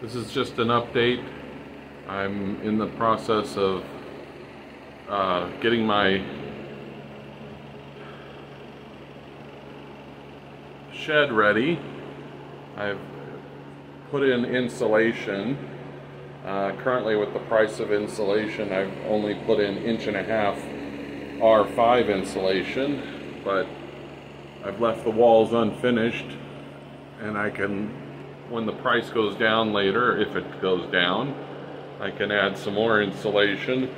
This is just an update. I'm in the process of getting my shed ready. I've put in insulation. Currently, with the price of insulation, I've only put in 1.5 R5 insulation, but I've left the walls unfinished, and I can, when the price goes down later, if it goes down, I can add some more insulation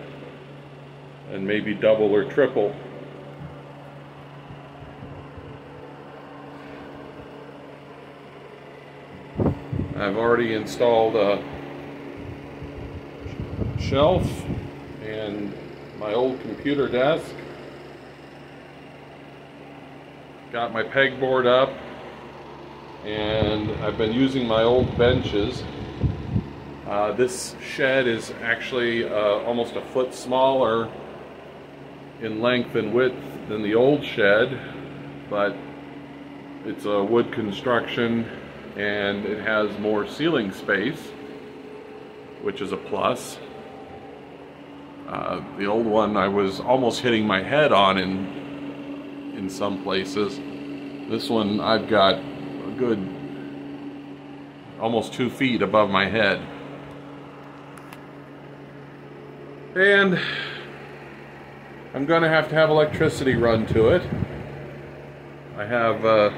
and maybe double or triple. I've already installed a shelf and my old computer desk. Got my pegboard up, and I've been using my old benches. This shed is actually almost a foot smaller in length and width than the old shed, but it's a wood construction and it has more ceiling space, which is a plus. The old one I was almost hitting my head on in some places. This one I've got a good almost 2 feet above my head. And I'm gonna have to have electricity run to it. I have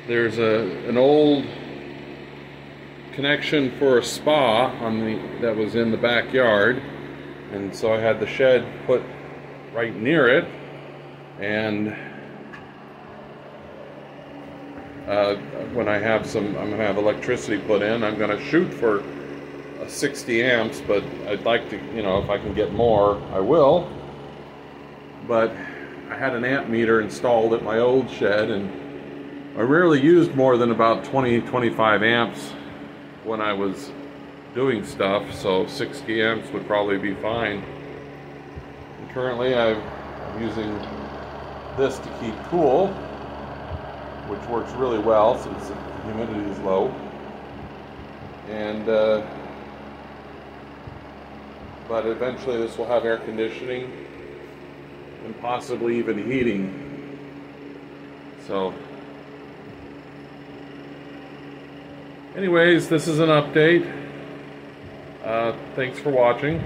there's an old connection for a spa that was in the backyard, and so I had the shed put right near it, and when I'm gonna have electricity put in, I'm gonna shoot for 60 amps, but I'd like to, if I can get more, I will. But I had an amp meter installed at my old shed, and I rarely used more than about 20-25 amps when I was doing stuff, so 60 amps would probably be fine. And currently I'm using this to keep cool, which works really well since the humidity is low. And but eventually this will have air conditioning and possibly even heating. So anyways, this is an update. Thanks for watching.